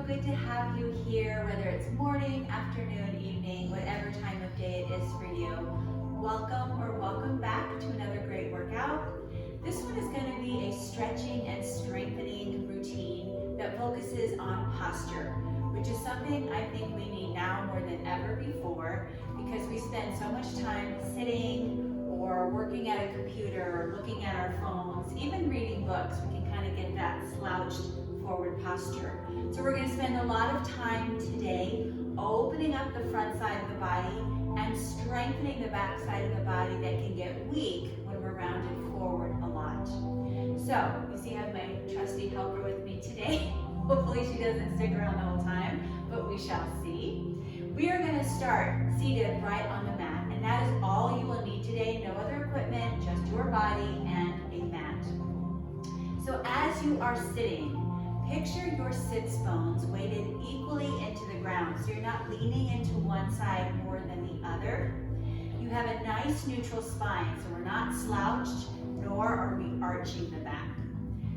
good to have you here, whether it's morning, afternoon, evening, whatever time of day it is for you. Welcome or welcome back to another great workout. This one is going to be a stretching and strengthening routine that focuses on posture, which is something I think we need now more than ever before because we spend so much time sitting or working at a computer or looking at our phones, even reading books. We can kind of get that slouched forward posture. So we're going to spend a lot of time today opening up the front side of the body and strengthening the back side of the body that can get weak when we're rounded forward a lot. So you see I have my trusty helper with me today. Hopefully she doesn't stick around the whole time, but we shall see. We are going to start seated right on the mat, and that is all you will need today. No other equipment, just your body and a mat. So as you are sitting, picture your sits bones weighted equally into the ground, so you're not leaning into one side more than the other. You have a nice neutral spine, so we're not slouched, nor are we arching the back.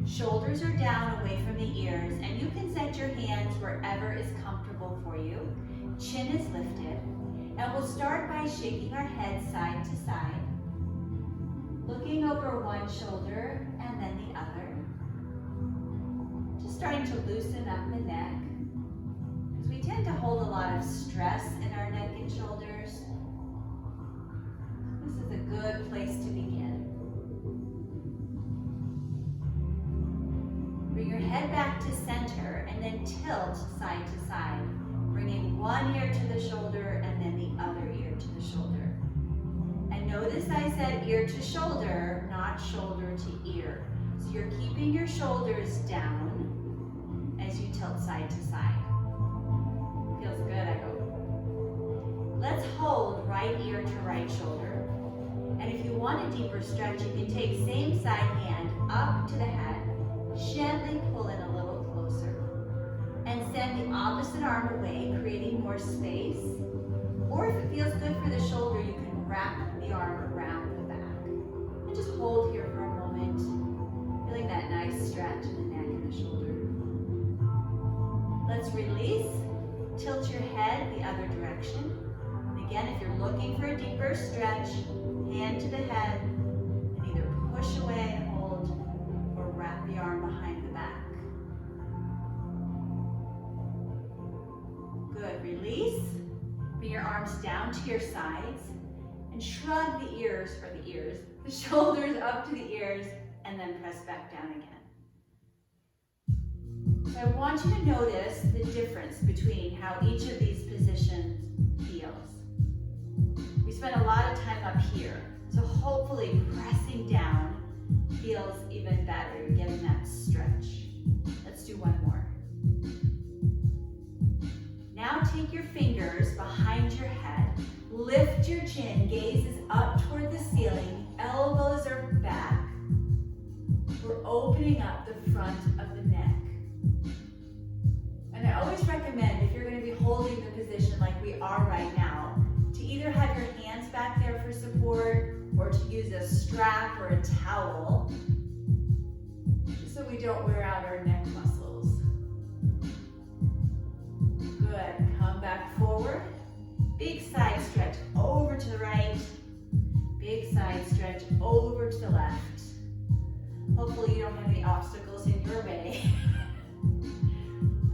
Shoulders are down away from the ears, and you can set your hands wherever is comfortable for you. Chin is lifted, and we'll start by shaking our head side to side, looking over one shoulder and then the other. Just starting to loosen up the neck, because we tend to hold a lot of stress in our neck and shoulders. This is a good place to begin. Bring your head back to center and then tilt side to side, bringing one ear to the shoulder and then the other ear to the shoulder. And notice I said ear to shoulder, not shoulder to ear. So you're keeping your shoulders down as you tilt side to side. Feels good, I hope. Let's hold right ear to right shoulder. And if you want a deeper stretch, you can take same side hand up to the head, gently pull in a little closer, and send the opposite arm away, creating more space. Or if it feels good for the shoulder, you can wrap the arm around the back. And just hold here for a moment, feeling that nice stretch in the neck and the shoulder. Let's release. Tilt your head the other direction. And again, if you're looking for a deeper stretch, hand to the head, and either push away and hold, or wrap the arm behind the back. Good, release. Bring your arms down to your sides, and shrug the ears, the shoulders up to the ears, and then press back down again. So I want you to notice the difference between how each of these positions feels. We spend a lot of time up here, so hopefully pressing down feels even better. You're getting that stretch. Let's do one more. Now take your fingers behind your head, lift your chin, gaze is up toward the ceiling, elbows are back. We're opening up the front of the neck. And I always recommend, if you're going to be holding the position like we are right now, to either have your hands back there for support or to use a strap or a towel, just so we don't wear out our neck muscles. Good. Come back forward. Big side stretch over to the right. Big side stretch over to the left. Hopefully you don't have any obstacles in your way.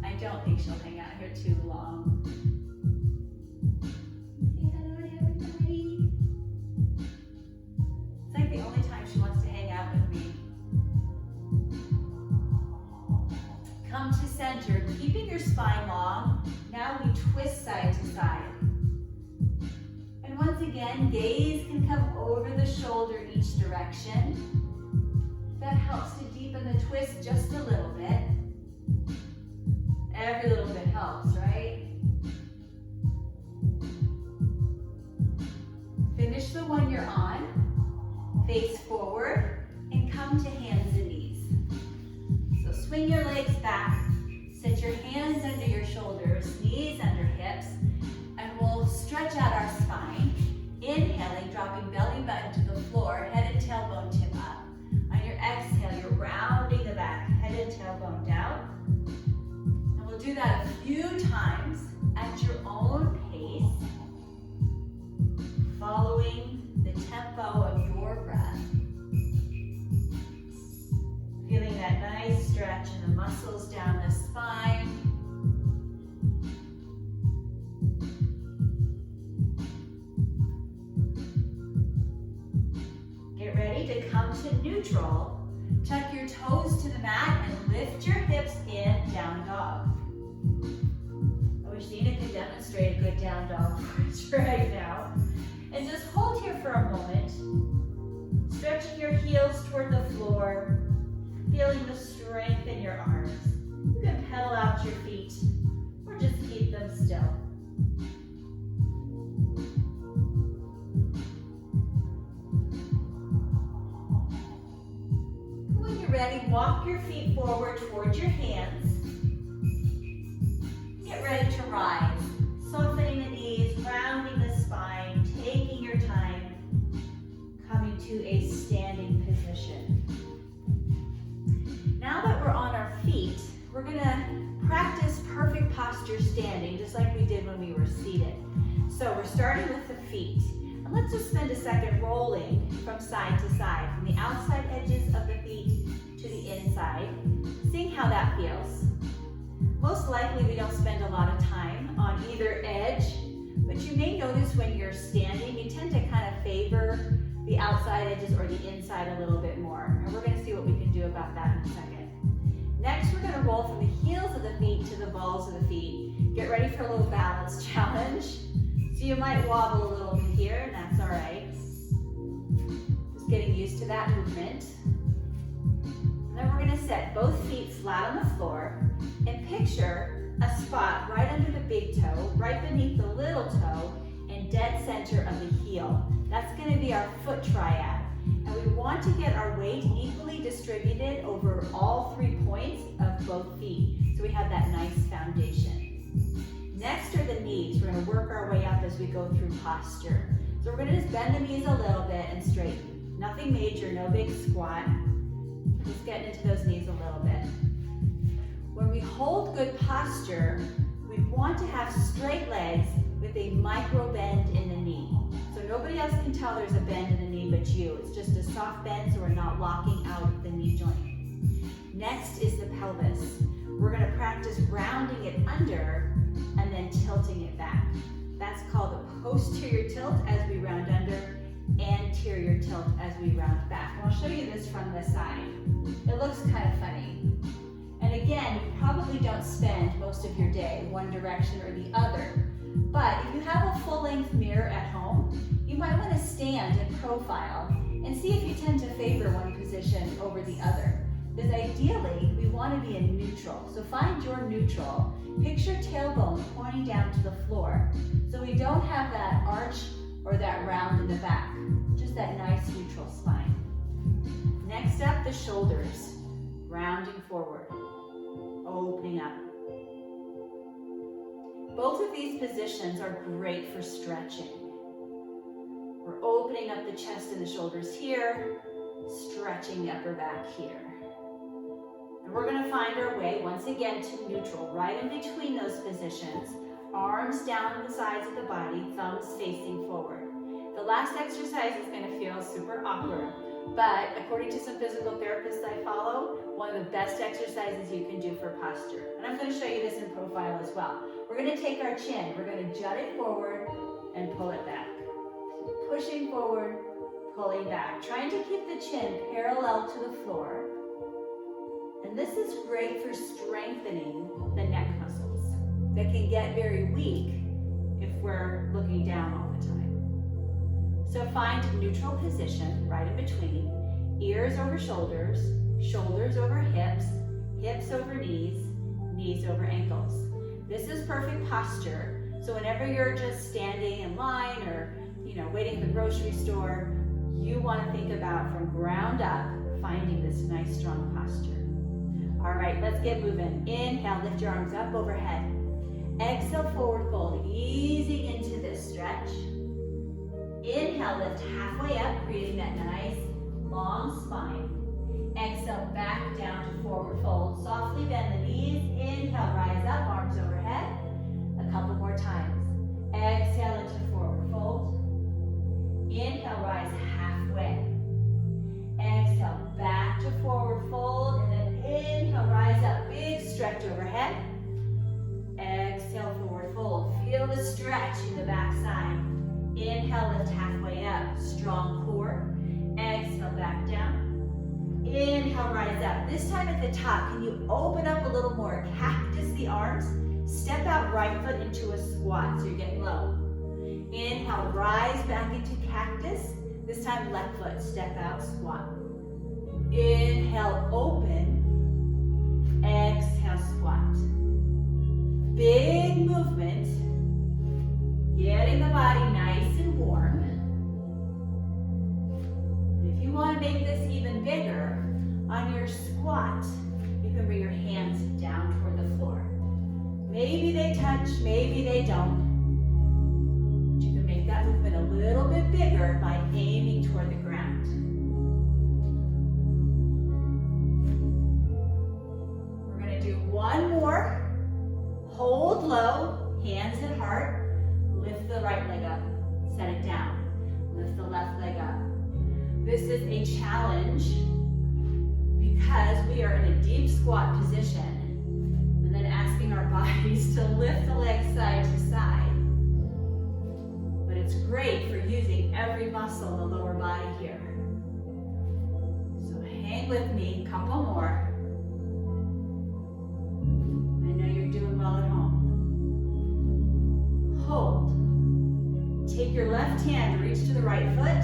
I don't think she'll hang out here too long. Say hello to everybody. It's like the only time she wants to hang out with me. Come to center, keeping your spine long. Now we twist side to side. And once again, gaze can come over the shoulder each direction. That helps to deepen the twist just a little bit. Every little bit helps, right? Finish the one you're on. Face forward and come to hands and knees. So swing your legs back. Set your hands under your shoulders, knees under hips, and we'll stretch out our spine. Inhaling, dropping belly button to the floor, head and tailbone tip up. On your exhale, you're rounding the back, head and tailbone down. And we'll do that a few times at your own pace, following the tempo of your breath. Feeling that nice stretch in the muscles down the spine. Get ready to come to neutral. Tuck your toes to the mat and lift your hips in down dog. I wish Nina could demonstrate a good down dog for us right now. And just hold here for a moment, stretching your heels toward the floor, feeling the strength in your arms. You can pedal out your feet or just keep them still. When you're ready, walk your feet forward towards your hands. Get ready to rise, softening the knees, rounding the spine, taking your time, coming to a standing position. Now that we're on our feet, we're gonna practice perfect posture standing, just like we did when we were seated. So we're starting with the feet. And let's just spend a second rolling from side to side, from the outside edges of the feet to the inside, seeing how that feels. Most likely we don't spend a lot of time on either edge, but you may notice when you're standing, you tend to kind of favor the outside edges or the inside a little bit more. And we're gonna see what we can do about that in a second. Next, we're gonna roll from the heels of the feet to the balls of the feet. Get ready for a little balance challenge. So you might wobble a little bit here, and that's all right. Just getting used to that movement. And then we're gonna set both feet flat on the floor and picture a spot right under the big toe, right beneath the little toe, and dead center of the heel. That's gonna be our foot triad. And we want to get our weight equally distributed over all 3 points of both feet. So we have that nice foundation. Next are the knees. We're gonna work our way up as we go through posture. So we're gonna just bend the knees a little bit and straighten. Nothing major, no big squat. Just getting into those knees a little bit. When we hold good posture, we want to have straight legs with a micro bend in the knee. So nobody else can tell there's a bend in the knee but you. It's just a soft bend so we're not locking out the knee joint. Next is the pelvis. We're gonna practice rounding it under and then tilting it back. That's called a posterior tilt as we round under, anterior tilt as we round back. And I'll show you this from the side. It looks kind of funny. And again, you probably don't spend most of your day one direction or the other. But if you have a full-length mirror at home, you might want to stand in profile and see if you tend to favor one position over the other. Because ideally, we want to be in neutral. So find your neutral. Picture tailbone pointing down to the floor. So we don't have that arch or that round in the back. Just that nice neutral spine. Next up, the shoulders. Rounding forward. Opening up. Both of these positions are great for stretching. We're opening up the chest and the shoulders here, stretching the upper back here. And we're gonna find our way once again to neutral, right in between those positions, arms down on the sides of the body, thumbs facing forward. The last exercise is gonna feel super awkward, but according to some physical therapists I follow, one of the best exercises you can do for posture. And I'm gonna show you this in profile as well. We're gonna take our chin, we're gonna jut it forward and pull it back. Pushing forward, pulling back. Trying to keep the chin parallel to the floor. And this is great for strengthening the neck muscles that can get very weak if we're looking down all the time. So find a neutral position right in between. Ears over shoulders, shoulders over hips, hips over knees, knees over ankles. This is perfect posture. So whenever you're just standing in line or waiting at the grocery store, you want to think about from ground up, finding this nice strong posture. All right, let's get moving. Inhale, lift your arms up overhead. Exhale, forward fold, easing into this stretch. Inhale, lift halfway up, creating that nice long spine. Exhale, back down to forward fold. Softly bend the knees. Inhale, rise up, arms overhead. a stretch in the back side. Inhale, lift halfway up. Strong core. Exhale, back down. Inhale, rise up. This time at the top, can you open up a little more? Cactus the arms. Step out right foot into a squat, so you're getting low. Inhale, rise back into cactus. This time, left foot, step out, squat. Inhale, open. Exhale, squat. Big movement. Getting the body nice and warm. And if you want to make this even bigger, on your squat, you can bring your hands down toward the floor. Maybe they touch, maybe they don't. But you can make that movement a little bit bigger by aiming toward the ground. We're going to do one more. Hold low, hands at heart. Lift the right leg up, set it down. Lift the left leg up. This is a challenge because we are in a deep squat position and then asking our bodies to lift the legs side to side. But it's great for using every muscle in the lower body here. So hang with me, a couple more. I know you're doing well at home. Hold. Take your left hand, reach to the right foot.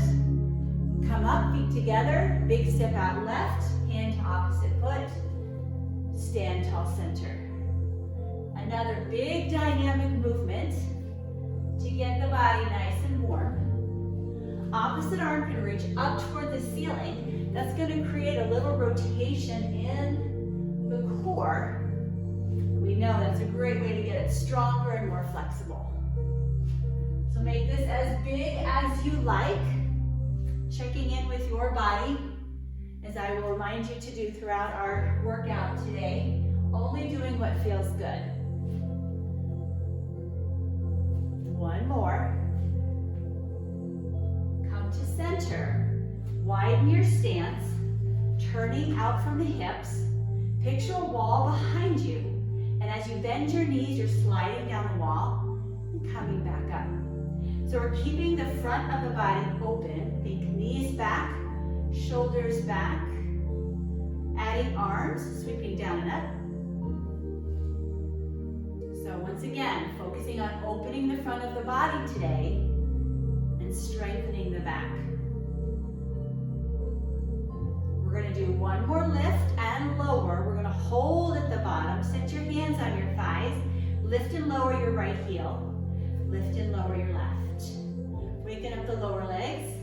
Come up, feet together. Big step out left, hand to opposite foot. Stand tall center. Another big dynamic movement to get the body nice and warm. Opposite arm can reach up toward the ceiling. That's going to create a little rotation in the core. We know that's a great way to get it stronger and more flexible. So make this as big as you like, checking in with your body, as I will remind you to do throughout our workout today, only doing what feels good. One more. Come to center. Widen your stance, turning out from the hips. Picture a wall behind you, and as you bend your knees, you're sliding down the wall and coming back up. So we're keeping the front of the body open. Think knees back, shoulders back. Adding arms, sweeping down and up. So once again, focusing on opening the front of the body today and strengthening the back. We're going to do one more lift and lower. We're going to hold at the bottom. Sit your hands on your thighs. Lift and lower your right heel. Lift and lower your left. Waking up the lower legs.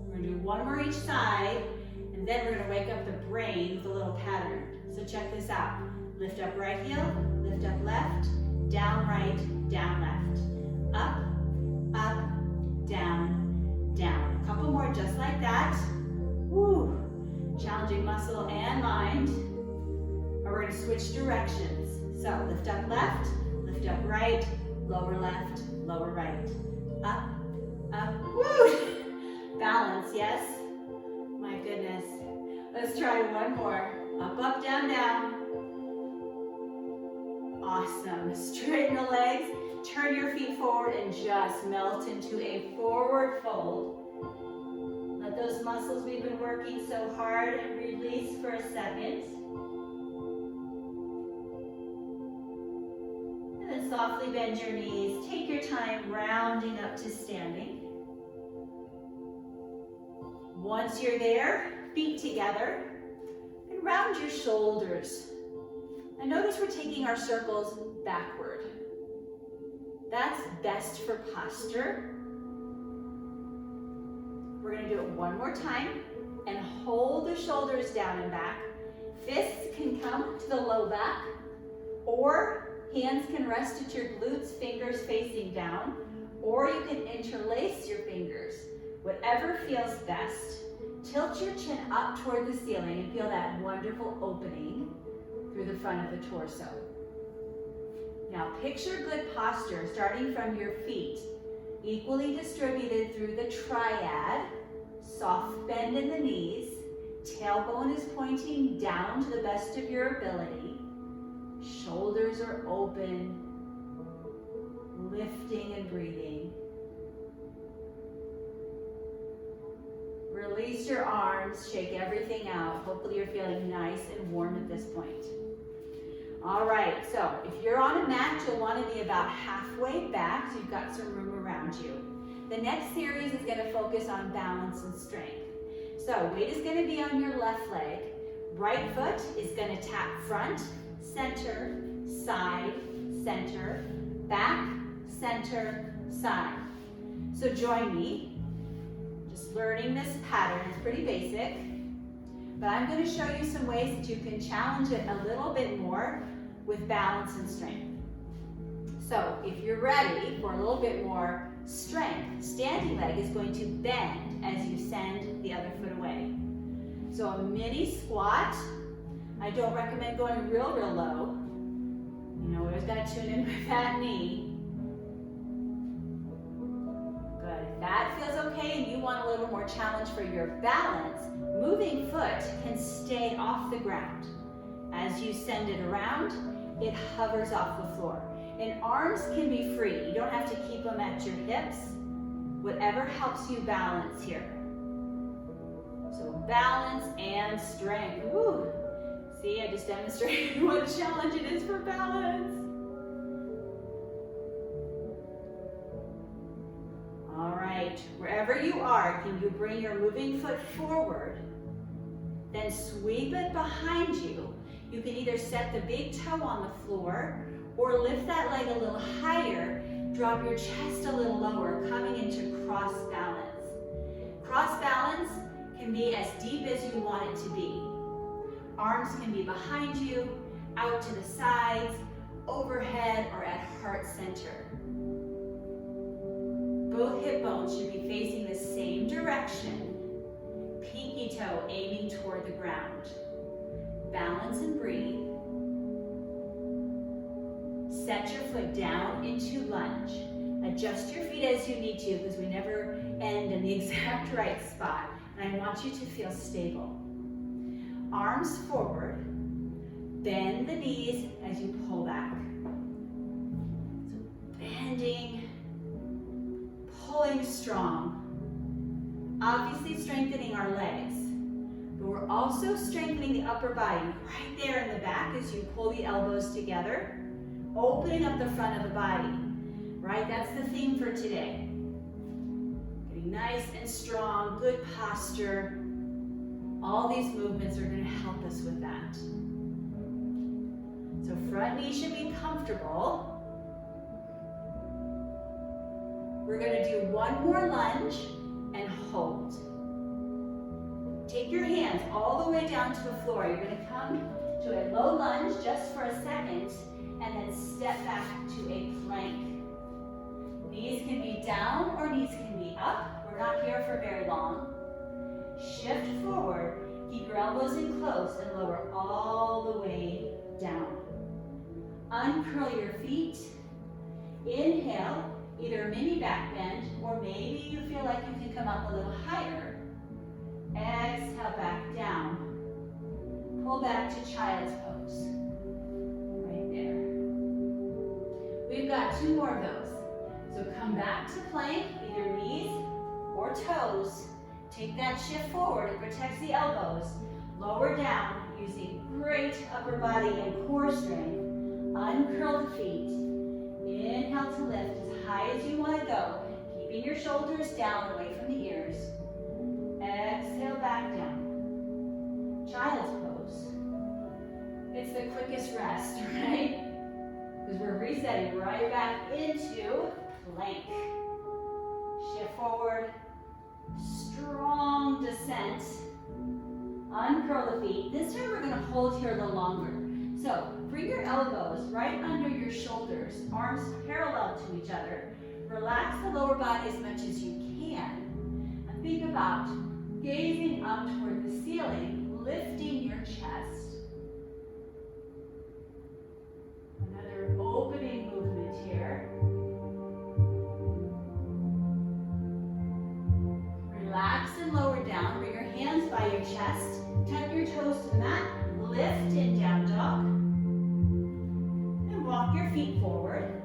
We're going to do one more each side, and then we're going to wake up the brain with a little pattern. So check this out. Lift up right heel, lift up left, down right, down left. Up, up, down, down. A couple more just like that. Woo! Challenging muscle and mind. And we're going to switch directions. So lift up left, lift up right, lower left, lower right. Up, up, woo! Balance, yes? My goodness. Let's try one more. Up, up, down, down. Awesome. Straighten the legs, turn your feet forward and just melt into a forward fold. Let those muscles we've been working so hard release for a second. And then softly bend your knees. Take your time rounding up to standing. Once you're there, feet together, and round your shoulders. And notice we're taking our circles backward. That's best for posture. We're going to do it one more time and hold the shoulders down and back. Fists can come to the low back, or hands can rest at your glutes, fingers facing down, or you can interlace your fingers. Whatever feels best. Tilt your chin up toward the ceiling and feel that wonderful opening through the front of the torso. Now picture good posture starting from your feet, equally distributed through the triad. Soft bend in the knees, tailbone is pointing down to the best of your ability. Shoulders are open, lifting and breathing. Release your arms, shake everything out. Hopefully you're feeling nice and warm at this point. All right, so if you're on a mat, you'll want to be about halfway back so you've got some room around you. The next series is going to focus on balance and strength. So weight is going to be on your left leg. Right foot is going to tap front, center, side, center, back, center, side. So join me. Just learning this pattern, it's pretty basic, but I'm going to show you some ways that you can challenge it a little bit more with balance and strength. So if you're ready for a little bit more strength, standing leg is going to bend as you send the other foot away. So a mini squat. I don't recommend going real low. You know, we always got to tune in with that knee. Good. If that feels okay and you want a little more challenge for your balance, moving foot can stay off the ground. As you send it around, it hovers off the floor. And arms can be free. You don't have to keep them at your hips. Whatever helps you balance here. So balance and strength. Woo. See, I just demonstrated what a challenge it is for balance. All right, wherever you are, can you bring your moving foot forward, then sweep it behind you. You can either set the big toe on the floor or lift that leg a little higher, drop your chest a little lower, coming into cross balance. Cross balance can be as deep as you want it to be. Arms can be behind you, out to the sides, overhead, or at heart center. Both hip bones should be facing the same direction. Pinky toe aiming toward the ground. Balance and breathe. Set your foot down into lunge. Adjust your feet as you need to because we never end in the exact right spot. And I want you to feel stable. Arms forward. Bend the knees as you pull back. So bending, pulling strong. Obviously strengthening our legs. But we're also strengthening the upper body right there in the back as you pull the elbows together. Opening up the front of the body, right? That's the theme for today. Getting nice and strong, good posture. All these movements are going to help us with that. So front knee should be comfortable. We're going to do one more lunge and hold. Take your hands all the way down to the floor. You're going to come to a low lunge just for a second and then step back to a plank. Knees can be down or knees can be up. We're not here for very long. Shift forward, keep your elbows in close and lower all the way down. Uncurl your feet. Inhale, either a mini back bend or maybe you feel like you can come up a little higher. Exhale back down. Pull back to child's pose. Right there. We've got 2 more of those. So come back to plank, either knees or toes. Take that shift forward, it protects the elbows. Lower down using great upper body and core strength. Uncurl the feet. Inhale to lift as high as you want to go, keeping your shoulders down away from the ears. Exhale back down. Child's pose. It's the quickest rest, right? Because we're resetting right back into plank. Shift forward. Strong descent. Uncurl the feet. This time we're going to hold here a little longer. So bring your elbows right under your shoulders, arms parallel to each other. Relax the lower body as much as you can. And think about gazing up toward the ceiling, lifting your chest. Another opening movement here. Relax and lower down. Bring your hands by your chest. Tuck your toes to the mat. Lift in down dog. And walk your feet forward.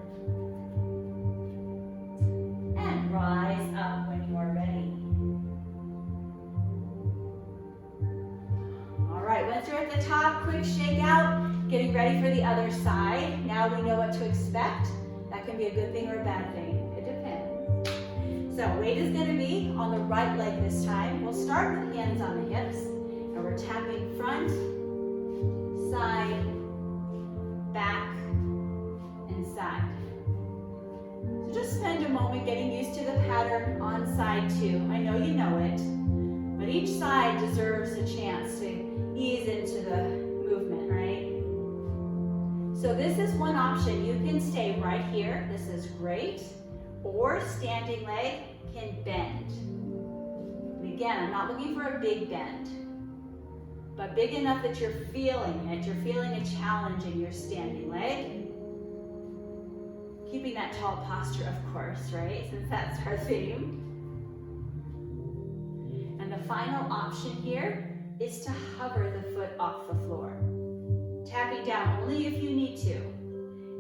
quick shake out, getting ready for the other side. Now we know what to expect. That can be a good thing or a bad thing. It depends. So weight is going to be on the right leg this time. We'll start with hands on the hips, and we're tapping front, side, back, and side. So just spend a moment getting used to the pattern on side 2. I know you know it, but each side deserves a chance to ease into the movement, right? So this is one option. You can stay right here. This is great. Or standing leg can bend. And again, I'm not looking for a big bend, but big enough that you're feeling it. You're feeling a challenge in your standing leg. Keeping that tall posture, of course, right? Since that's our theme. And the final option here is to hover the foot off the floor. Tapping down only if you need to.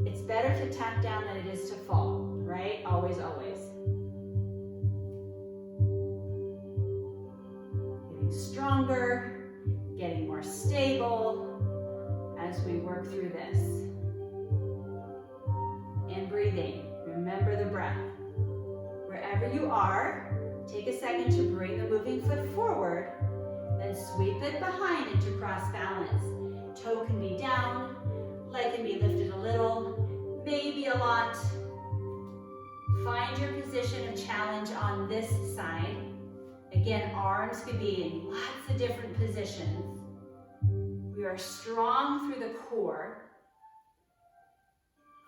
It's better to tap down than it is to fall, right? Always, always. Getting stronger, getting more stable as we work through this. And breathing. Remember the breath. Wherever you are, take a second to bring the moving foot forward, then sweep it behind into cross balance. Toe can be down, leg can be lifted a little, maybe a lot. Find your position of challenge on this side. Again, arms could be in lots of different positions. We are strong through the core.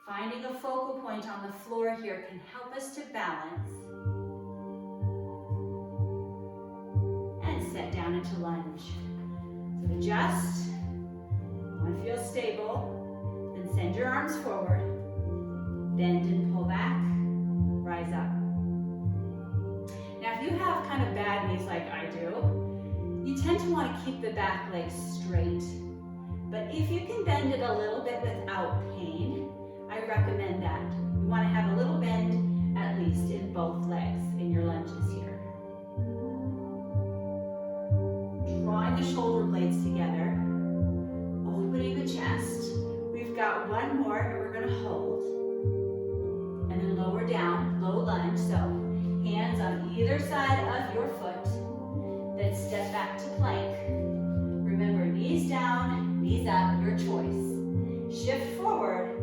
Finding a focal point on the floor here can help us to balance. And set down into lunge. So adjust. Want to feel stable. Then send your arms forward. Bend and pull back. Rise up. Now if you have kind of bad knees like I do, you tend to want to keep the back leg straight. But if you can bend it a little bit without pain, I recommend that. You want to have a little bend at least in both legs in your lunges here. Drawing the shoulder blades together, opening the chest. We've got one more and we're going to hold. And then lower down, low lunge. So hands on either side of your foot. Then step back to plank. Remember, knees down, knees up, your choice. Shift forward.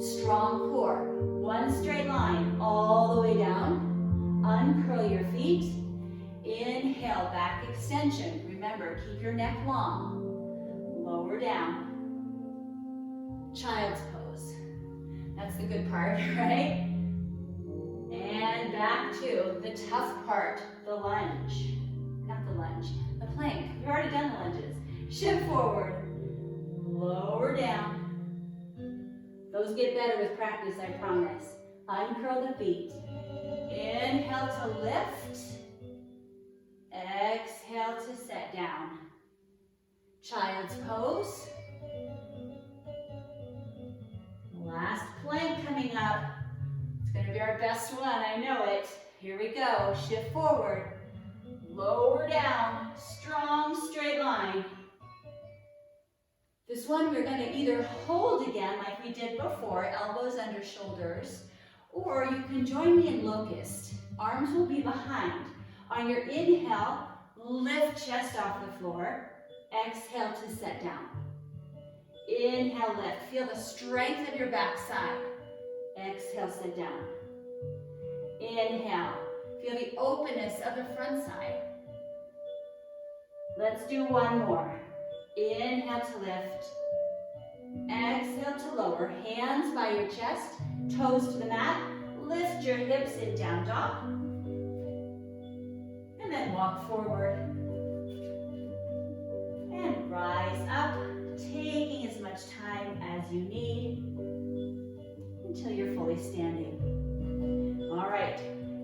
Strong core, one straight line all the way down. Uncurl your feet. Inhale, back extension. Remember, keep your neck long. Lower down. Child's pose. That's the good part, right? And back to the tough part, the lunge. Not the lunge, the plank. We've already done the lunges. Shift forward. Lower down. Those get better with practice, I promise. Uncurl the feet. Inhale to lift. Exhale to set down. Child's pose. Last plank coming up. It's going to be our best one, I know it. Here we go. Shift forward. Lower down. Strong straight line. This one we're going to either hold again like we did before, elbows under shoulders, or you can join me in locust. Arms will be behind. On your inhale, lift chest off the floor. Exhale to set down. Inhale, lift. Feel the strength of your backside. Exhale, sit down. Inhale. Feel the openness of the front side. Let's do one more. Inhale to lift. Exhale to lower. Hands by your chest, toes to the mat. Lift your hips in down dog. And then walk forward. And rise up, taking as much time as you need until you're fully standing. All right.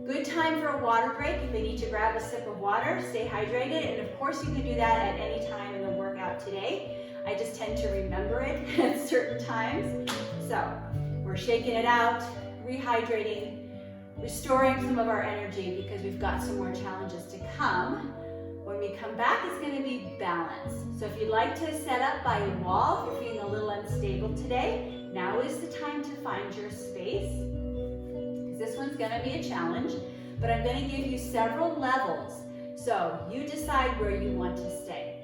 Good time for a water break. If they need to grab a sip of water, stay hydrated. And of course you can do that at any time in the workout today. I just tend to remember it at certain times. So we're shaking it out, rehydrating, restoring some of our energy because we've got some more challenges to come When we come back, it's going to be balance. So if you'd like to set up by a wall, if you're feeling a little unstable today, now is the time to find your space. Because this one's going to be a challenge, but I'm going to give you several levels. So you decide where you want to stay.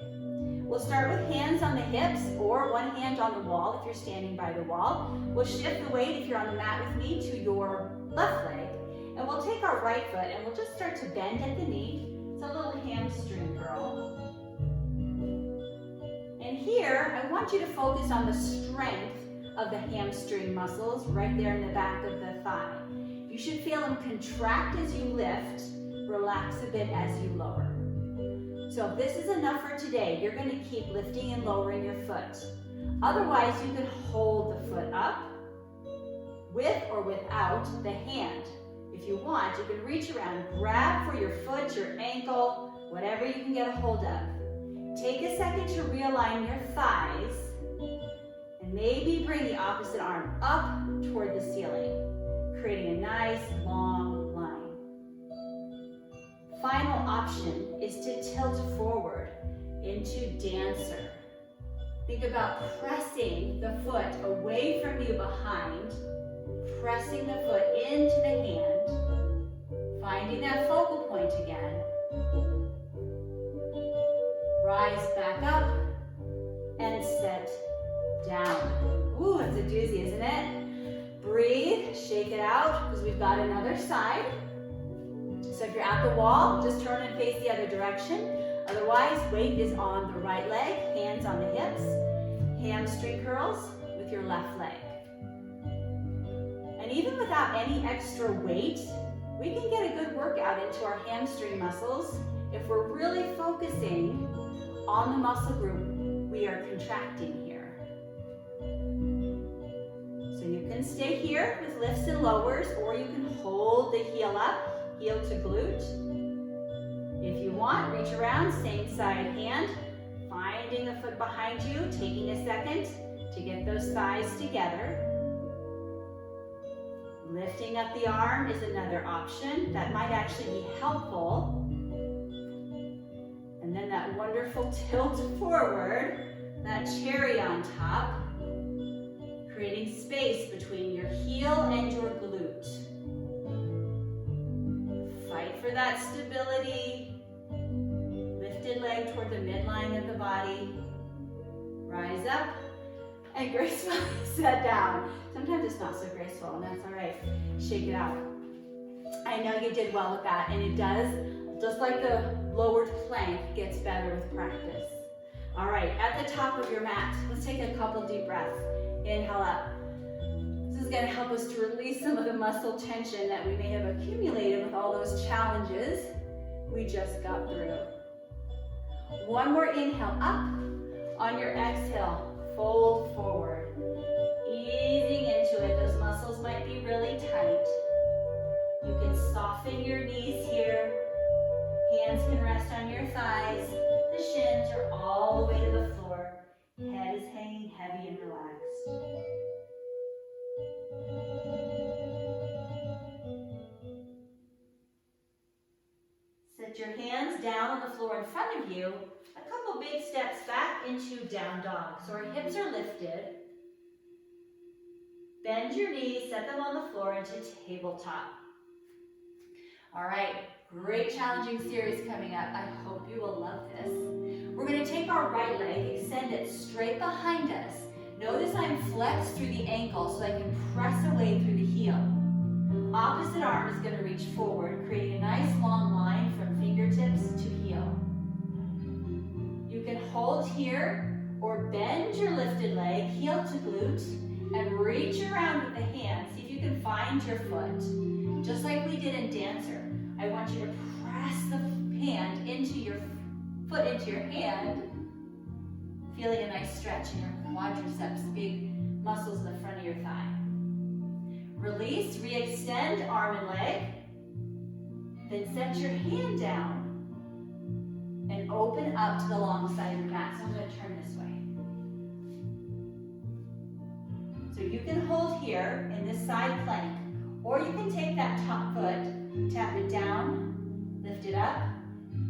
We'll start with hands on the hips or one hand on the wall if you're standing by the wall. We'll shift the weight if you're on the mat with me to your left leg. And we'll take our right foot and we'll just start to bend at the knee. It's a little hamstring curl. And here, I want you to focus on the strength of the hamstring muscles right there in the back of the thigh. You should feel them contract as you lift, relax a bit as you lower. So if this is enough for today, you're going to keep lifting and lowering your foot. Otherwise, you can hold the foot up with or without the hand. If you want, you can reach around, grab for your foot, your ankle, whatever you can get a hold of. Take a second to realign your thighs and maybe bring the opposite arm up toward the ceiling, creating a nice long line. Final option is to tilt forward into dancer. Think about pressing the foot away from you behind, pressing the foot into the hand, finding that focal point again. Rise back up and set down. Ooh, it's a doozy, isn't it? Breathe, shake it out, because we've got another side. So if you're at the wall, just turn and face the other direction. Otherwise, weight is on the right leg, hands on the hips, hamstring curls with your left leg. And even without any extra weight, we can get a good workout into our hamstring muscles if we're really focusing on the muscle group we are contracting here. So you can stay here with lifts and lowers, or you can hold the heel up, heel to glute. If you want, reach around, same side hand, finding the foot behind you, taking a second to get those thighs together. Lifting up the arm is another option that might actually be helpful. And then that wonderful tilt forward, that cherry on top, creating space between your heel and your glute. Fight for that stability. Lifted leg toward the midline of the body. Rise up and gracefully set down. Sometimes it's not so graceful, and that's all right. Shake it out. I know you did well with that, and it does, just like the lowered plank, gets better with practice. All right, at the top of your mat, let's take a couple deep breaths. Inhale up. This is going to help us to release some of the muscle tension that we may have accumulated with all those challenges we just got through. One more inhale up. On your exhale, fold forward. Easing into it. Those muscles might be really tight. You can soften your knees here. Hands can rest on your thighs. The shins are all the way to the floor. Head is hanging heavy and relaxed. Set your hands down on the floor in front of you. A couple big steps back into down dog. So our hips are lifted. Bend your knees, set them on the floor into tabletop. All right, great challenging series coming up. I hope you will love this. We're going to take our right leg, extend it straight behind us. Notice I'm flexed through the ankle so I can press away through the heel. Opposite arm is going to reach forward, creating a nice long line from fingertips to heel. You can hold here or bend your lifted leg, heel to glute, and reach around with the hand. See if you can find your foot. Just like we did in dancer, I want you to press the hand into your foot into your hand, feeling a nice stretch in your quadriceps, big muscles in the front of your thigh. Release, re-extend arm and leg. Then set your hand down and open up to the long side of your mat. So I'm going to turn this way. So you can hold here in this side plank, or you can take that top foot, tap it down, lift it up,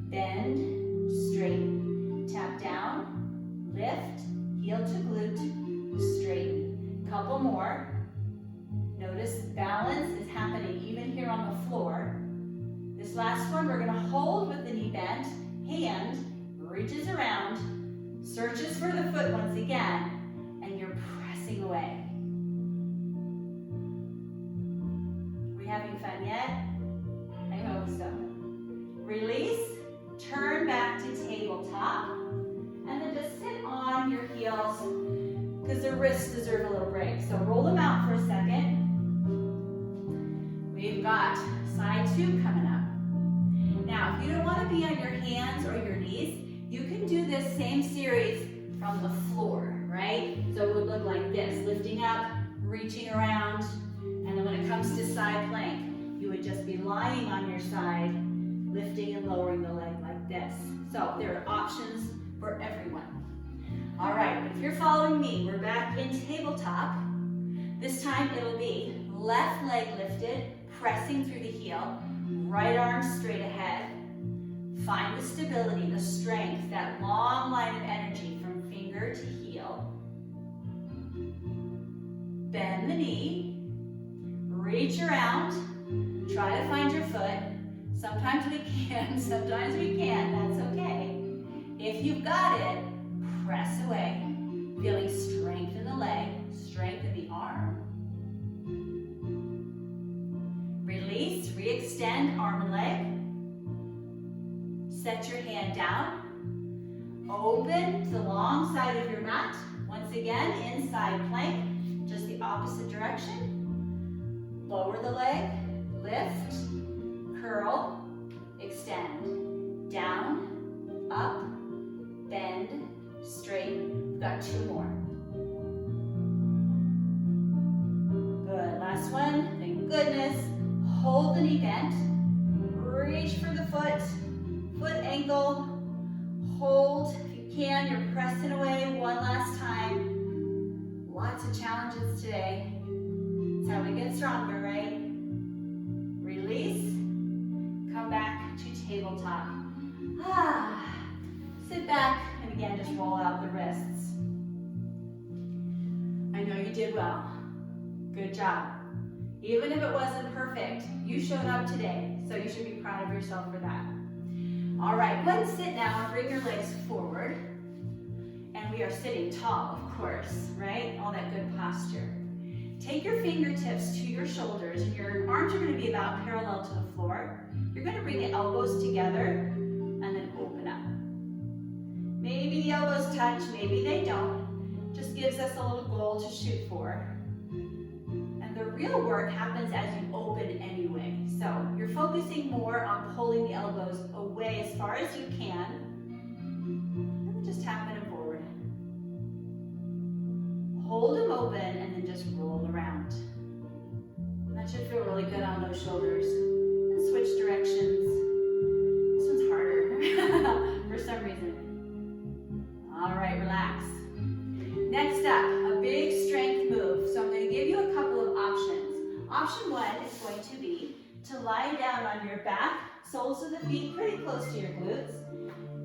bend, straighten. Tap down, lift, heel to glute, straighten. Couple more. Notice balance is happening even here on the floor. This last one, we're gonna hold with the knee bent, hand reaches around, searches for the foot once again, and you're pressing away. Are we having fun yet? I hope so. Release, turn back to tabletop, and then just sit on your heels because the wrists deserve a little break. So roll them out for a second. We've got side 2 coming up. Now, if you don't want to be on your hands or your knees, you can do this same series from the floor, right? So it would look like this, lifting up, reaching around, and then when it comes to side plank, you would just be lying on your side, lifting and lowering the leg like this. So there are options for everyone. All right, if you're following me, we're back in tabletop. This time it'll be left leg lifted, pressing through the heel, right arm straight ahead. Find the stability, the strength, that long line of energy from finger to heel. Bend the knee, reach around, try to find your foot. Sometimes we can, sometimes we can't, that's okay. If you've got it, press away, feeling strength in the leg, strength in the arm. Release, re-extend arm and leg. Set your hand down. Open to the long side of your mat. Once again, inside plank, just the opposite direction. Lower the leg, lift, curl, extend. Down, up, bend, straight. We've got 2 more. Good, last one, thank goodness. Hold the knee bent, reach for the foot, foot ankle, hold. If you can, you're pressing away one last time. Lots of challenges today. That's how we get stronger, right? Release, come back to tabletop. Sit back, and again, just roll out the wrists. I know you did well. Good job. Even if it wasn't perfect, you showed up today, so you should be proud of yourself for that. All right, go ahead and sit now and bring your legs forward. And we are sitting tall, of course, right? All that good posture. Take your fingertips to your shoulders, and your arms are going to be about parallel to the floor. You're going to bring the elbows together and then open up. Maybe the elbows touch, maybe they don't. Just gives us a little goal to shoot for. The real work happens as you open anyway. So you're focusing more on pulling the elbows away as far as you can. And then just tapping them forward. Hold them open and then just roll around. And that should feel really good on those shoulders. And switch directions. This one's harder for some reason. All right, relax. Next up, a big strength move. So I'm going to give you a couple of options. Option 1 is going to be to lie down on your back, soles of the feet pretty close to your glutes.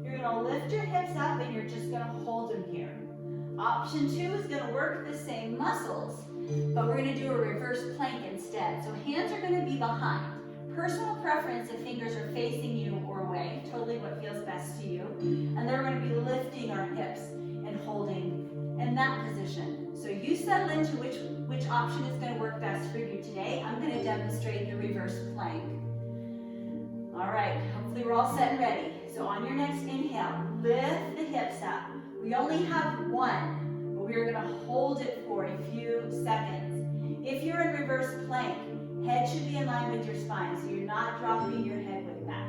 You're going to lift your hips up and you're just going to hold them here. Option 2 is going to work the same muscles, but we're going to do a reverse plank instead. So hands are going to be behind. Personal preference if fingers are facing you or away, totally what feels best to you. And then we're going to be lifting our hips and holding in that position. So you settle into which option is going to work best for you today. I'm going to demonstrate the reverse plank. All right, hopefully we're all set and ready. So on your next inhale, lift the hips up. We only have one, but we're going to hold it for a few seconds. If you're in reverse plank, head should be in line with your spine, so you're not dropping your head way back.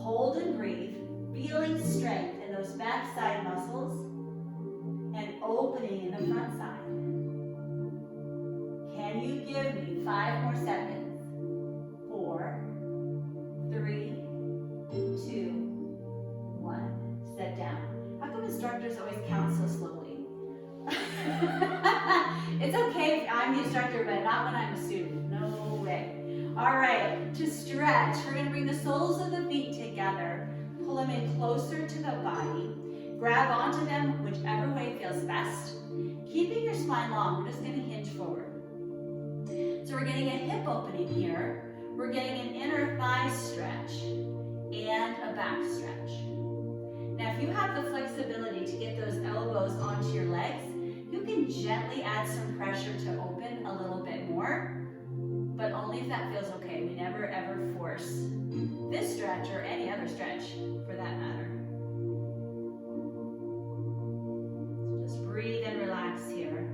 Hold and breathe, feeling strength in those back side muscles, and opening in the front side. Can you give me 5 more seconds? 4, 3, 2, 1. Set down. How come instructors always count so slowly? It's okay if I'm the instructor, but not when I'm a student. No way. All right, to stretch, we're going to bring the soles of the feet together. pull them in closer to the body. Grab onto them whichever way feels best. Keeping your spine long, we're just going to hinge forward. So we're getting a hip opening here. We're getting an inner thigh stretch and a back stretch. Now if you have the flexibility to get those elbows onto your legs, you can gently add some pressure to open a little bit more, but only if that feels okay. We never ever force this stretch or any other stretch for that matter. So just breathe and relax here.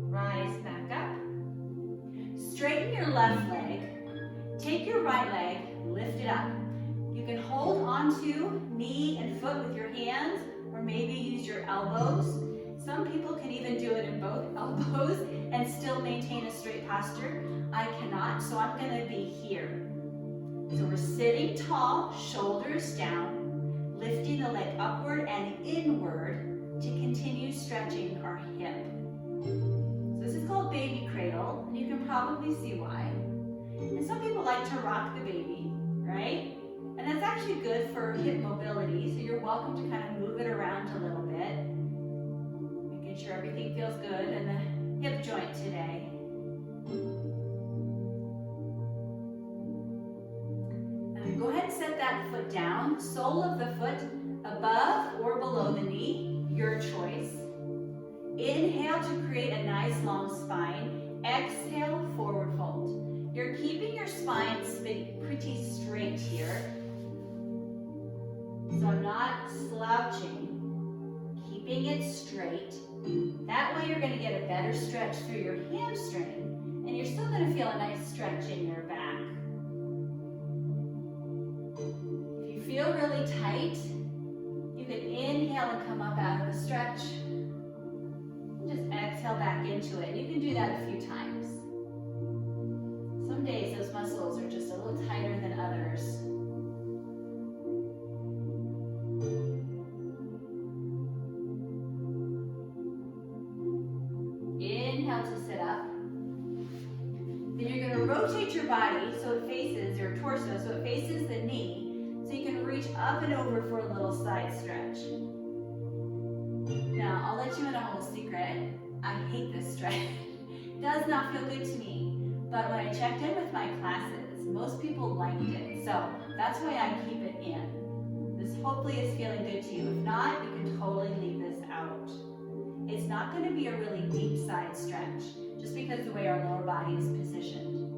Rise back up. Straighten your left leg. Take your right leg, lift it up. You can hold onto knee and foot with your hands, or maybe use your elbows. Some people can even do it in both elbows and still maintain a straight posture. I cannot, so I'm going to be here. So we're sitting tall, shoulders down, lifting the leg upward and inward to continue stretching our hip. So this is called baby cradle, and you can probably see why. And some people like to rock the baby, right? And that's actually good for hip mobility, so you're welcome to kind of move it around a little bit. Making sure everything feels good in the hip joint today. And go ahead and set that foot down, sole of the foot above or below the knee, your choice. Inhale to create a nice long spine. Exhale, forward fold. You're keeping your spine pretty straight here. So I'm not slouching, keeping it straight. That way you're going to get a better stretch through your hamstring, and you're still going to feel a nice stretch in your back. If you feel really tight, you can inhale and come up out of the stretch. Just exhale back into it. You can do that a few times. Some days those muscles are just a little tighter than others. Inhale to sit up. Then you're going to rotate your body so it faces your torso, so it faces the knee, so you can reach up and over for a little side stretch. Now, I'll let you in a whole secret. I hate this stretch. It does not feel good to me. But when I checked in with my classes, most people liked it. So that's why I keep it in. This hopefully is feeling good to you. If not, you can totally leave this out. It's not going to be a really deep side stretch, just because the way our lower body is positioned.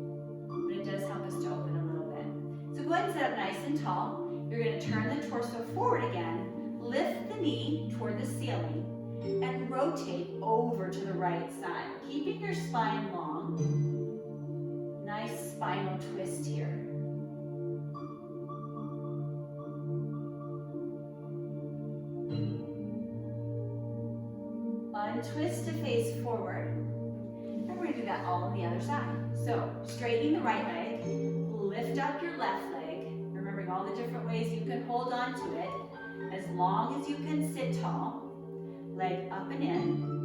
But it does help us to open a little bit. So go ahead and sit up nice and tall. You're going to turn the torso forward again, lift the knee toward the ceiling, and rotate over to the right side, keeping your spine long. Nice spinal twist here. Untwist to face forward. And we're going to do that all on the other side. So, straightening the right leg, lift up your left leg, remembering all the different ways you can hold on to it, as long as you can sit tall, leg up and in.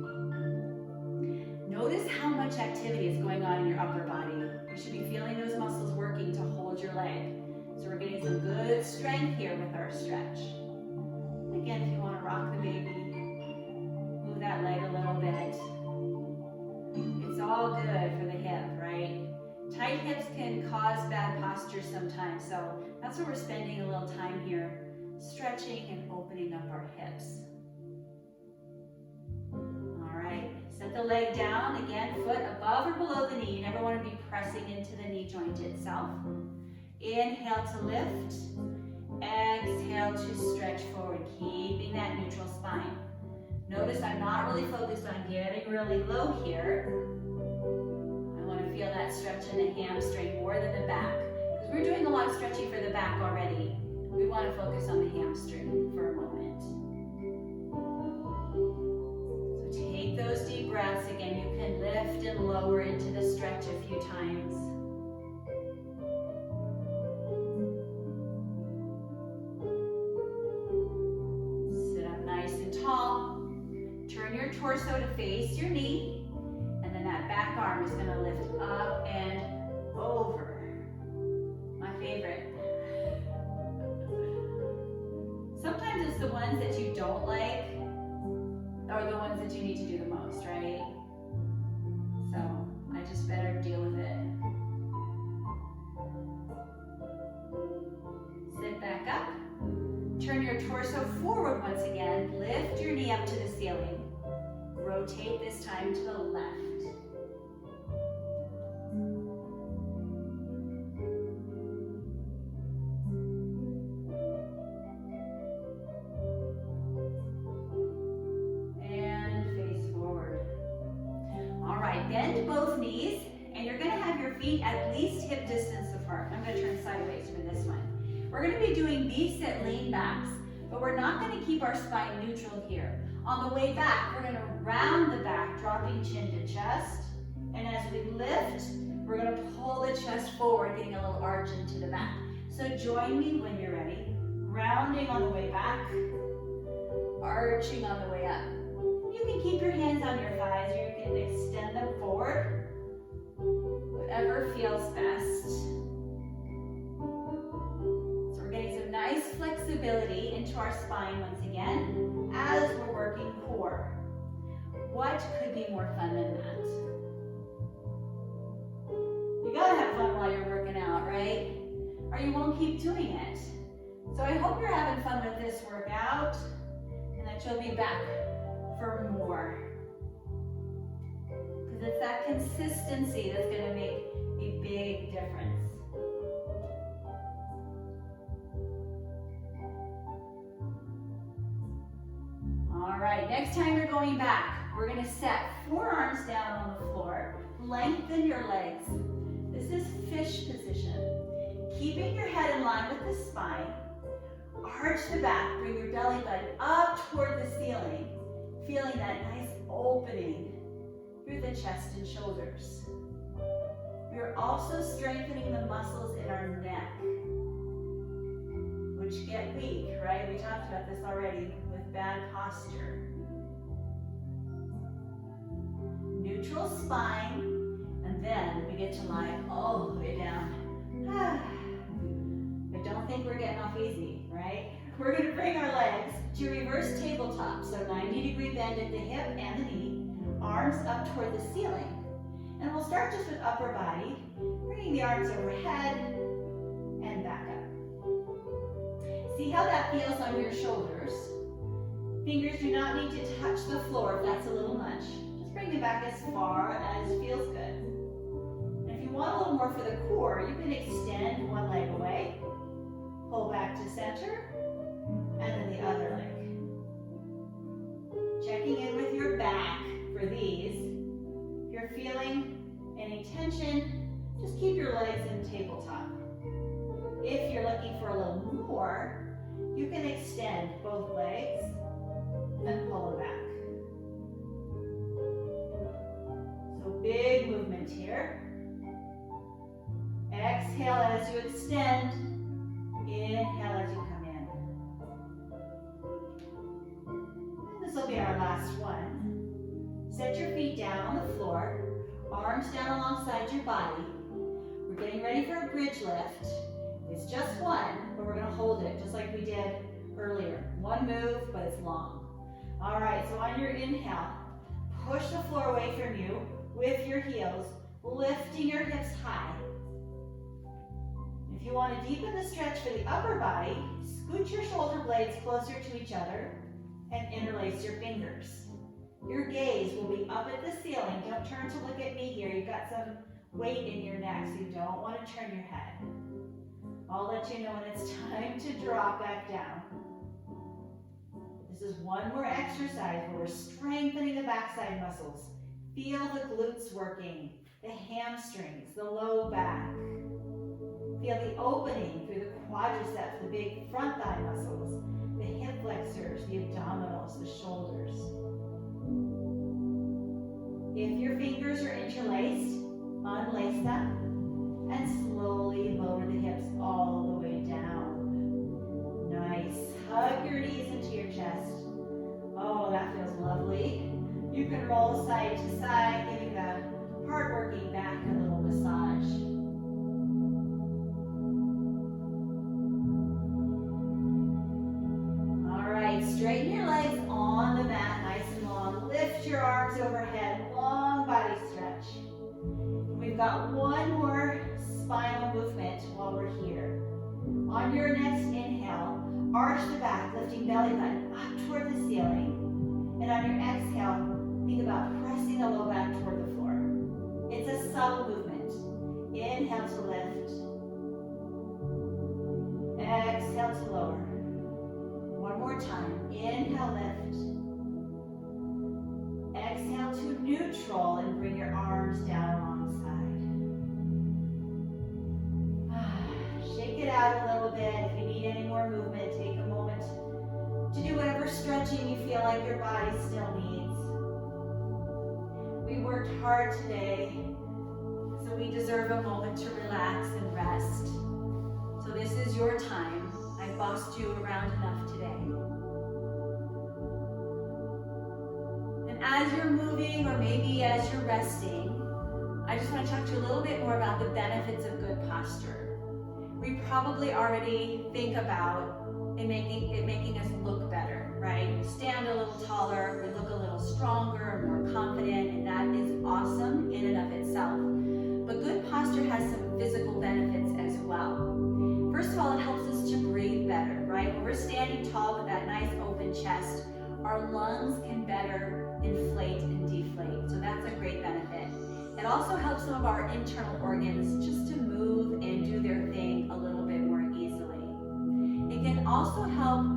Notice how much activity is going on in your upper body. You should be feeling those muscles working to hold your leg. So we're getting some good strength here with our stretch. Again, if you want to rock the baby, move that leg a little bit. It's all good for the hip, right? Tight hips can cause bad posture sometimes, so that's where we're spending a little time here, stretching and opening up our hips. All right, set the leg down, again, foot above or below the knee. You never want to be pressing into the knee joint itself. Inhale to lift, exhale to stretch forward, keeping that neutral spine. Notice I'm not really focused on getting really low here. I want to feel that stretch in the hamstring more than the back. Because we're doing a lot of stretching for the back already. We want to focus on the hamstring for a moment. So take those deep breaths. Again, you can lift and lower into the stretch a few times. Sit up nice and tall. Turn your torso to face your knee, and then that back arm is going to lift up and over. My favorite. Sometimes it's the ones that you don't like are the ones that you need to do the most, right? So I just better deal with it. Sit back up. Turn your torso forward once again. Lift your knee up to the ceiling. Rotate this time to the left. And face forward. All right, bend both knees, and you're gonna have your feet at least hip distance apart. I'm gonna turn sideways for this one. We're gonna be doing V-sit lean backs, but we're not gonna keep our spine neutral here. On the way back, we're gonna round the back, dropping chin to chest. And as we lift, we're gonna pull the chest forward, getting a little arch into the back. So join me when you're ready. Rounding on the way back, arching on the way up. You can keep your hands on your thighs, or you can extend them forward. Whatever feels best. So we're getting some nice flexibility into our spine once again as we're working core. What could be more fun than that? You gotta have fun while you're working out, right? Or you won't keep doing it. So I hope you're having fun with this workout and that you'll be back for more. Because it's that consistency that's gonna make a big difference. All right, next time you're going back, we're gonna set forearms down on the floor, lengthen your legs. This is fish position. Keeping your head in line with the spine, arch the back, bring your belly button up toward the ceiling, feeling that nice opening through the chest and shoulders. We're also strengthening the muscles in our neck, which get weak, right? We talked about this already with bad posture. Neutral spine, and then we get to lie all the way down. But don't think we're getting off easy, right? We're gonna bring our legs to reverse tabletop, so 90-degree bend at the hip and the knee, arms up toward the ceiling. And we'll start just with upper body, bringing the arms overhead and back up. See how that feels on your shoulders. Fingers do not need to touch the floor if that's a little much. Just bring them back as far as feels good. And if you want a little more for the core, you can extend one leg away, pull back to center, and then the other leg. Checking in with your back for these. If you're feeling any tension, just keep your legs in tabletop. If you're looking for a little more, you can extend both legs and pull it back. So big movement here. Exhale as you extend. Inhale as you come in. And this will be our last one. Set your feet down on the floor, arms down alongside your body. We're getting ready for a bridge lift. It's just one, but we're gonna hold it just like we did earlier. One move, but it's long. All right, so on your inhale, push the floor away from you with your heels, lifting your hips high. If you want to deepen the stretch for the upper body, scoot your shoulder blades closer to each other and interlace your fingers. Your gaze will be up at the ceiling. Don't turn to look at me here. You've got some weight in your neck, so you don't want to turn your head. I'll let you know when it's time to drop back down. This is one more exercise where we're strengthening the backside muscles. Feel the glutes working, the hamstrings, the low back. Feel the opening through the quadriceps, the big front thigh muscles, the hip flexors, the abdominals, the shoulders. If your fingers are interlaced, unlace them and slowly lower the hips all the way down. Nice. Hug your knees into your chest. Oh, that feels lovely. You can roll side to side, giving the hard-working back a little massage. got one more spinal movement while we're here. On your next inhale, arch the back, lifting belly button up toward the ceiling. And on your exhale, think about pressing the low back toward the floor. It's a subtle movement. Inhale to lift. Exhale to lower. One more time. Inhale, lift. Exhale to neutral and bring your arms down alongside. Shake it out a little bit. If you need any more movement, take a moment to do whatever stretching you feel like your body still needs. We worked hard today, so we deserve a moment to relax and rest. So this is your time. I bossed you around enough today. And as you're moving, or maybe as you're resting, I just want to talk to you a little bit more about the benefits of good posture. We probably already think about it making us look better, right? We stand a little taller, we look a little stronger, more confident, and that is awesome in and of itself. But good posture has some physical benefits as well. First of all, it helps us to breathe better, right? When we're standing tall with that nice open chest, our lungs can better inflate and deflate, so that's a great benefit. It also helps some of our internal organs just to move and do their thing a little bit more easily. It can also help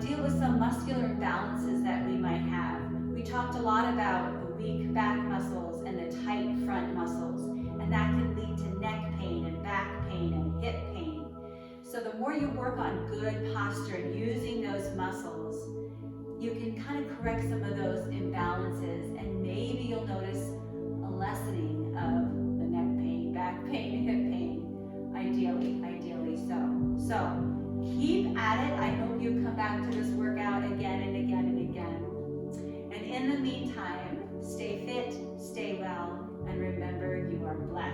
deal with some muscular imbalances that we might have. We talked a lot about the weak back muscles and the tight front muscles, and that can lead to neck pain and back pain and hip pain. So the more you work on good posture and using those muscles, you can kind of correct some of those imbalances, and maybe you'll notice a lessening of the neck pain, back pain, hip pain, ideally so. So keep at it. I hope you come back to this workout again and again and again. And in the meantime, stay fit, stay well, and remember you are blessed.